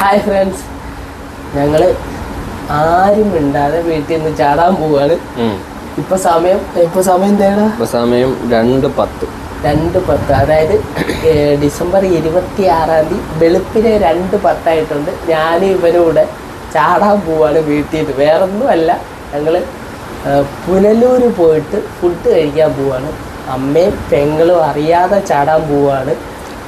Hi friends, ഞങ്ങള് ആരും മിണ്ടാതെ വീട്ടിൽ നിന്ന് ചാടാൻ പോവാണ്. ഇപ്പൊ സമയം തേടാ, സമയം 2:10. അതായത് ഡിസംബർ 26 വെളുപ്പിനെ 2:10 ഞാൻ ഇവരൂടെ ചാടാൻ പോവാണ് വീട്ടിൽ നിന്ന്. വേറൊന്നും അല്ല, ഞങ്ങള് പുനലൂര് പോയിട്ട് ഫുഡ് കഴിക്കാൻ പോവാണ്. അമ്മയും പെങ്ങളും അറിയാതെ ചാടാൻ പോവാണ്.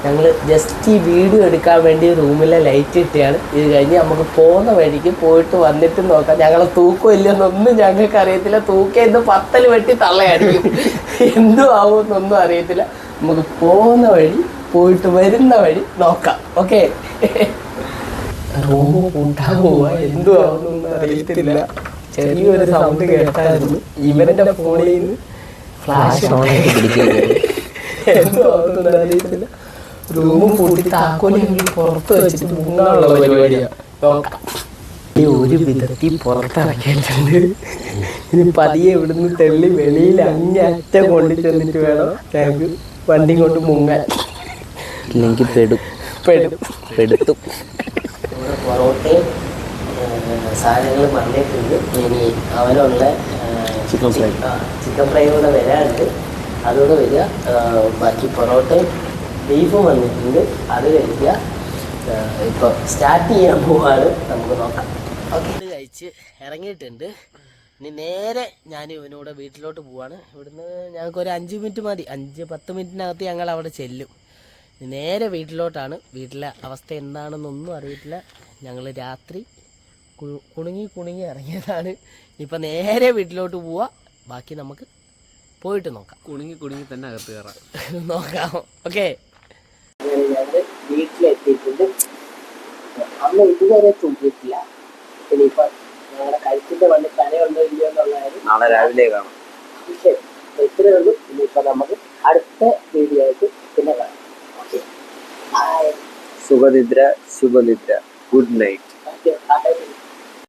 ഞങ്ങൾ ജസ്റ്റ് ഈ വീഡിയോ എടുക്കാൻ വേണ്ടി റൂമിലെ ലൈറ്റ് ഇട്ടാണ്. ഇത് കഴിഞ്ഞ് നമുക്ക് പോകുന്ന വഴിക്ക് പോയിട്ട് വന്നിട്ട് നോക്കാം. ഞങ്ങളെ തൂക്കം ഇല്ലെന്നൊന്നും ഞങ്ങൾക്ക് അറിയത്തില്ല. തൂക്കം ഇന്ന് 10 വെട്ടി തള്ളയടിക്കും. എന്തും ആവുമെന്നൊന്നും അറിയത്തില്ല. നമുക്ക് പോകുന്ന വഴി പോയിട്ട് വരുന്ന വഴി നോക്കാം. ഓക്കെ, റൂം കൂട്ടാൻ പോവാ. എന്തും ആവുന്നൊന്നും അറിയത്തില്ല. ചെറിയൊരു സൗണ്ട് കേട്ടായിരുന്നു. ഇവരുടെ ഫോണിൽ നിന്ന് ഫ്ലാഷ് ഓൺ ആയിട്ട് പിടിക്കുന്നത്. എന്തും ആവുന്നൊന്നും അറിയത്തില്ല. റൂമും പൂട്ടി താക്കോലി പുറത്ത് വെച്ചിട്ട് മുങ്ങാനുള്ള പരിപാടിയാണ്. നോക്കാം. ഒരു വിധത്തിൽ പുറത്തിറക്കിയിട്ടുണ്ട്. ഇനി പതിയെ ഇവിടുന്ന് തെള്ളി വെളിയിൽ അങ്ങറ്റം കൊണ്ടു ചെന്നിട്ട് വേണം ഞങ്ങൾക്ക് വണ്ടി കൊണ്ട് മുങ്ങാൻ. ഇല്ലെങ്കിൽ പെടുത്തും. പൊറോട്ടയും സാധനങ്ങൾ വന്നിട്ടുണ്ട്. ഇനി അവനുള്ള ചിക്കൻ ഫ്രൈ കൂടെ വരാനുണ്ട്. അതുകൂടെ വരിക. ബാക്കി പൊറോട്ടയും ബീഫും വന്നിട്ടുണ്ട്. അത് കഴിക്കുക. ഇപ്പോൾ സ്റ്റാർട്ട് ചെയ്യാൻ പോവാണ്. നമുക്ക് നോക്കാം. ഓക്കെ, ഇത് കഴിച്ച് ഇറങ്ങിയിട്ടുണ്ട്. ഇനി നേരെ ഞാൻ ഇവനൂടെ വീട്ടിലോട്ട് പോവാണ്. ഇവിടുന്ന് ഞങ്ങൾക്കൊരു 5 മിനിറ്റ് മതി. 5-10 മിനിറ്റിനകത്ത് ഞങ്ങൾ അവിടെ ചെല്ലും. നേരെ വീട്ടിലോട്ടാണ്. വീട്ടിലെ അവസ്ഥ എന്താണെന്നൊന്നും അറിയത്തില്ല. ഞങ്ങൾ രാത്രി കുണുങ്ങി ഇറങ്ങിയതാണ്. ഇപ്പം നേരെ വീട്ടിലോട്ട് പോവാം. ബാക്കി നമുക്ക് പോയിട്ട് നോക്കാം. കുണുങ്ങി തന്നെ അകത്ത് കയറാം. നോക്കാം. ഓക്കെ, ഞങ്ങൾ വീട്ടിലെത്തിയിട്ടുണ്ട്. അമ്മ ഇതുവരെ തൂക്കിയിട്ടില്ല. ഇനിയിപ്പോൾ ഞങ്ങളുടെ കഴുത്തിൻ്റെ വണ്ടി കലയുണ്ടോ ഇല്ലയോ എന്നുള്ളതായത് നാളെ രാവിലെ കാണാം. പക്ഷേ ഇത്രയേ ഉള്ളൂ. ഇനിയിപ്പോൾ നമുക്ക് അടുത്ത വീഡിയോ ആയിട്ട് പിന്നെ കാണാം. Okay, bye. സുഖനിദ്ര, ശുഭനിദ്ര. Good night. Okay, by.